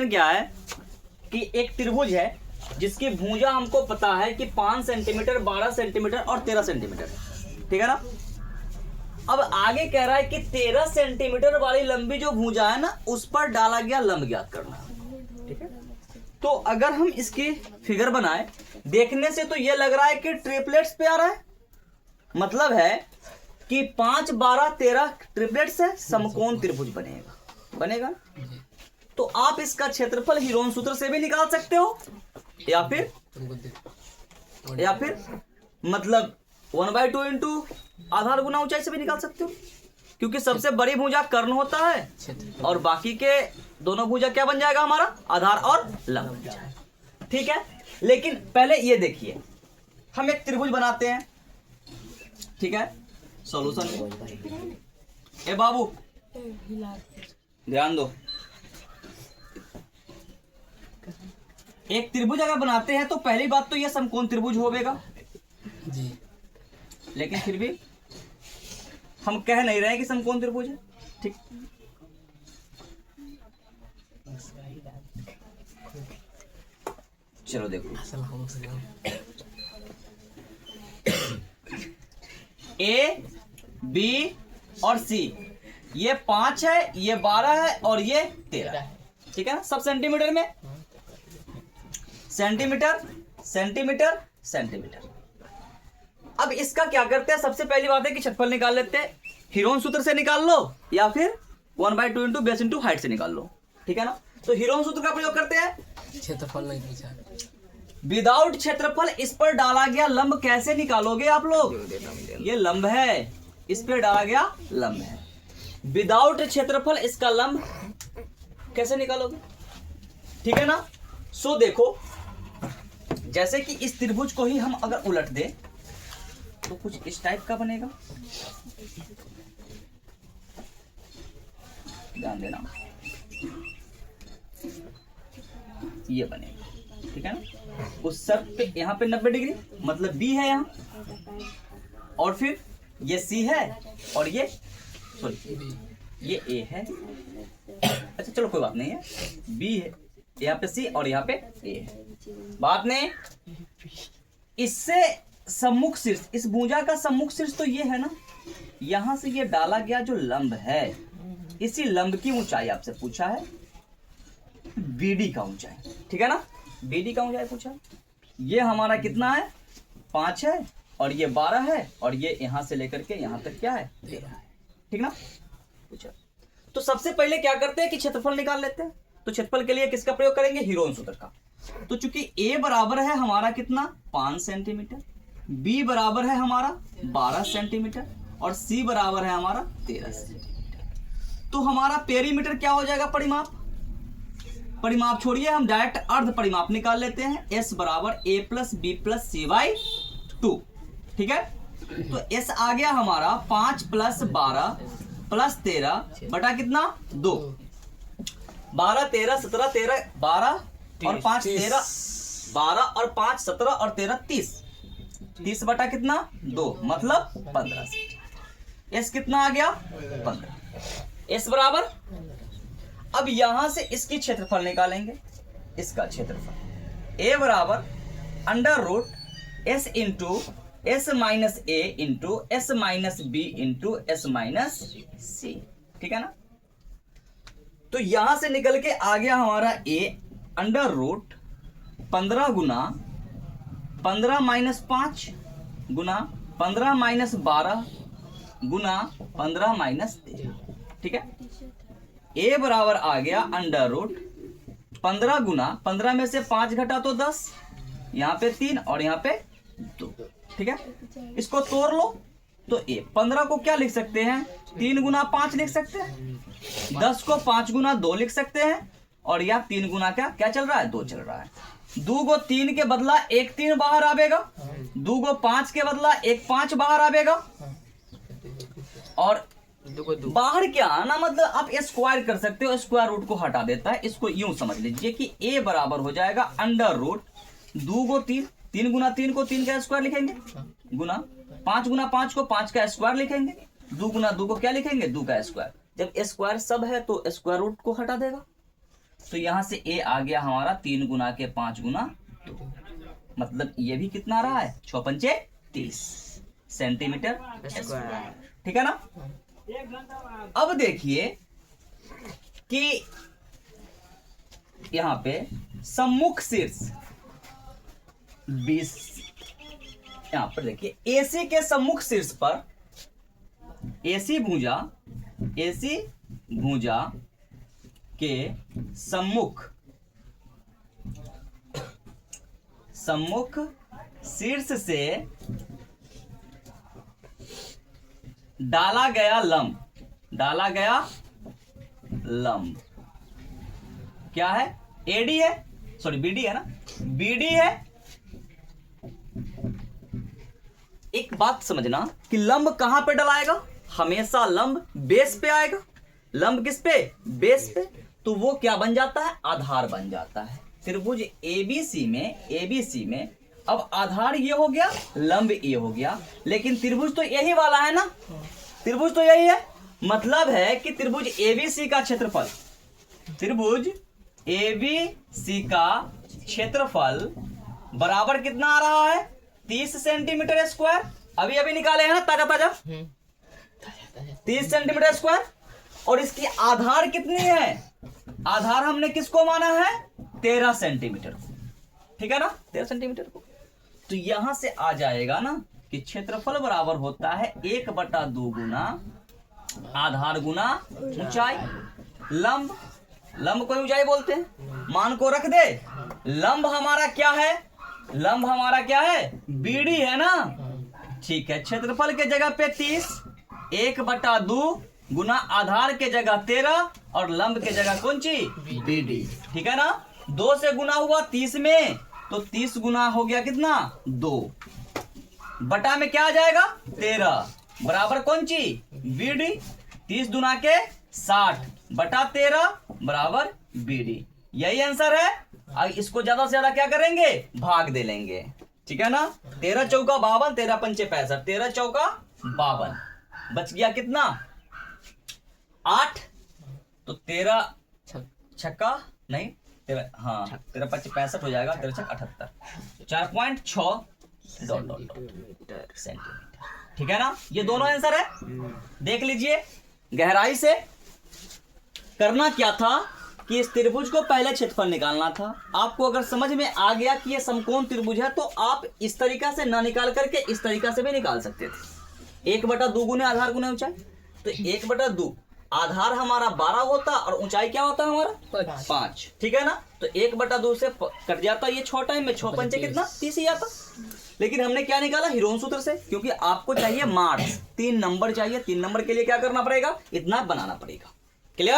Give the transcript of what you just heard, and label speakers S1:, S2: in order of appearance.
S1: क्या है कि एक त्रिभुज है जिसकी भुजा हमको पता है कि 5 सेंटीमीटर, 12 सेंटीमीटर और 13 सेंटीमीटर, ठीक है ना। अब आगे कह रहा है कि 13 सेंटीमीटर वाली लंबी जो भुजा है ना, उस पर डाला गया लंब ज्ञात करना, ठीक है। तो अगर हम इसकी फिगर बनाए, देखने से तो ये लग रहा है कि ट्रिपलेट्स पे आ रहा है, मतलब है कि 5, 12, 13 ट्रिपलेट्स है, समकोण त्रिभुज बनेगा। तो आप इसका क्षेत्रफल हीरोन सूत्र से भी निकाल सकते हो, या फिर मतलब 1/2 इंटू आधार गुना ऊंचाई से भी निकाल सकते हो, क्योंकि सबसे बड़ी भुजा कर्ण होता है और बाकी के दोनों भुजा क्या बन जाएगा हमारा, आधार और लंब बन जाएगा, ठीक है। लेकिन पहले ये देखिए, हम एक त्रिभुज बनाते हैं, ठीक है। सॉल्यूशन, ए बाबू ध्यान दो, एक त्रिभुज अगर बनाते हैं तो पहली बात तो यह समकोण त्रिभुज होगा जी, लेकिन फिर भी हम कह नहीं रहे हैं कि समकोण त्रिभुज है, ठीक। चलो देखो, ए, बी और सी, ये 5 है, ये 12 है और ये 13 है, ठीक है ना। सब सेंटीमीटर में, सेंटीमीटर सेंटीमीटर सेंटीमीटर। अब इसका क्या करते हैं, सबसे पहली बात है कि क्षेत्रफल निकाल लेते हैं, हीरोन सूत्र से निकाल लो या फिर 1/2 इंटू बेस इंटू हाइट से निकाल लो, ठीक है ना। तो हीरोन सूत्र का प्रयोग करते हैं,
S2: क्षेत्रफल नहीं पूछा,
S1: विदाउट क्षेत्रफल इस पर डाला गया लंब कैसे निकालोगे आप लोग, ये लंब है, इस पर डाला गया लंब है, विदाउट क्षेत्रफल इसका लंब कैसे निकालोगे, ठीक है ना। सो देखो, जैसे कि इस त्रिभुज को ही हम अगर उलट दें तो कुछ इस टाइप का बनेगा, ध्यान देना, ये बनेगा, ठीक है ना। उस सब पे यहाँ पे 90 डिग्री, मतलब बी है यहाँ, और फिर ये सी है और ये सॉरी ये ए है, अच्छा चलो कोई बात नहीं है, बी है यहाँ पे, सी और यहाँ पे ए है, बात नहीं। इससे सम्मुख शीर्ष, इस भुजा का सम्मुख शीर्ष तो ये है ना, यहां से ये डाला गया जो लंब है, इसी लंब की ऊंचाई आपसे पूछा है, बीडी का ऊंचाई, ठीक है ना, बीडी का ऊंचाई पूछा। ये हमारा कितना है, 5 है और ये 12 है और ये यहां से लेकर के यहां तक क्या है, 13 है, ठीक ना, पूछा। तो सबसे पहले क्या करते हैं कि क्षेत्रफल निकाल लेते हैं। तो क्षेत्रफल के लिए किसका प्रयोग करेंगे, हीरोन सूत्र का। तो चूंकि a बराबर है हमारा कितना, 5 सेंटीमीटर, b बराबर है हमारा 12 सेंटीमीटर और c बराबर है हमारा 13 सेंटीमीटर। तो हमारा पेरीमीटर क्या हो जाएगा, परिमाप छोड़िए, हम डायरेक्ट अर्ध परिमाप निकाल लेते हैं, s बराबर a plus B plus C by 2, ठीक है। तो s आ गया हमारा 5 प्लस 12 प्लस 13 बटा कितना, 2, 12, 13, 17, 13, 12 और 5 13, 12 और 5 17 और 13 30, 30 बटा कितना, 2, मतलब 15 से। एस कितना आ गया, 15, एस बराबर। अब यहां से इसकी क्षेत्रफल निकालेंगे, इसका क्षेत्रफल ए बराबर under root S into S minus A into S minus B into S minus C, ठीक है ना। तो यहां से निकल के आ गया हमारा a अंडर रूट 15 गुना 15 माइनस 5 गुना 15 माइनस 12 गुना 15 माइनस 13, ठीक है। a बराबर आ गया अंडर रूट 15 गुना 15 में से 5 घटा तो 10, यहाँ पे 3 और यहाँ पे 2, ठीक है। इसको तोड़ लो तो a 15 को क्या लिख सकते हैं, 3 गुना 5 लिख सकते हैं, 10 को 5 गुना 2 लिख सकते हैं, और यह 3 गुना क्या चल रहा है, 2 चल रहा है। 2 को 3 के बदला 1 3 बाहर आवेगा, 2 को 5 के बदला 1 5 बाहर आवेगा, और बाहर क्या आना, मतलब आप स्क्वायर कर सकते हो, स्क्वायर रूट को हटा देता है। इसको यूं समझ लीजिए कि a बराबर हो जाएगा अंडर रूट 2 को 3, 3 गुना 3 को 3 का स्क्वायर लिखेंगे, गुना 5 गुना 5 को 5 का स्क्वायर लिखेंगे, 2 गुना 2 को क्या लिखेंगे, 2 का स्क्वायर। जब स्क्वायर सब है तो स्क्वायर रूट को हटा देगा, तो यहाँ से ए आ गया हमारा 3 गुना के 5 गुना 2, मतलब ये भी कितना रहा है 6 पंचे 30 सेंटीमीटर स्क्वायर। ठीक है ना। अब देखिए कि यहाँ पे सम्मुख शीर्ष 20, यहाँ पर देखिए एसी के सम्मुख शीर्ष पर एसी भुजा के सम्मुख शीर्ष से डाला गया लंब क्या है, एडी है, सॉरी बीडी है ना, बीडी है। एक बात समझना कि लंब कहां पे डलाएगा, हमेशा लंब बेस पे आएगा। लंब किस पे, बेस पे, तो वो क्या बन जाता है, आधार बन जाता है। त्रिभुज एबीसी में अब आधार ये हो गया, लंब ये हो गया, लेकिन त्रिभुज तो यही वाला है ना, त्रिभुज तो यही है। मतलब है कि त्रिभुज एबीसी का क्षेत्रफल, त्रिभुज एबीसी का क्षेत्रफल बराबर कितना आ रहा है, 30 सेंटीमीटर स्क्वायर। अभी निकाले हैं ना ताजा 30 सेंटीमीटर स्क्वायर। और इसकी आधार कितनी है, आधार हमने किसको माना है, 13 सेंटीमीटर को। ठीक है ना, 13 सेंटीमीटर को। तो यहां से आ जाएगा ना कि क्षेत्रफल बराबर होता है 1/2 गुना आधार गुना ऊंचाई। लंब को ऊंचाई बोलते हैं, मान को रख दे। लंब हमारा क्या है, बीडी है ना। ठीक है, क्षेत्रफल के जगह पे 30, 1/2 गुना आधार के जगह 13 और लंब के जगह कौन सी, बीडी। ठीक है ना, 2 से गुना हुआ 30 में, तो 30 गुना हो गया कितना, 2 बटा में क्या आ जाएगा, 13 बराबर कौन सी, बीडी। 30 गुना के 60 बटा 13 बराबर बीडी। यही आंसर है। अब इसको ज्यादा से ज्यादा क्या करेंगे, भाग दे लेंगे। ठीक है ना, 13 चौका 52, 13 पंचे 65, 13 चौका 52, बच गया कितना, 8। तो 13 छक्का नहीं, 13 हाँ 13 पंचे 65 हो जाएगा, 13 छक्का 78, 4.6 सेंटीमीटर। ठीक है ना, ये दोनों आंसर है। देख लीजिए, गहराई से करना क्या था कि इस त्रिभुज को पहले क्षेत्रफल निकालना था। आपको अगर समझ में आ गया कि ये समकोण त्रिभुज है, तो आप इस तरीका से ना निकाल करके इस तरीका से भी निकाल सकते थे। 1/2 गुने आधार गुने ऊंचाई, तो 1/2 आधार हमारा 12 होता और ऊंचाई क्या होता है हमारा 5। ठीक है ना, तो 1/2 से कट जाता ये 6 टाइम में, 6 पंचे कितना, 30 ही आता। लेकिन हमने क्या निकाला, हिरोन सूत्र से, क्योंकि आपको चाहिए मार्क्स, 3 नंबर चाहिए। 3 नंबर के लिए क्या करना पड़ेगा, इतना बनाना पड़ेगा। क्लियर।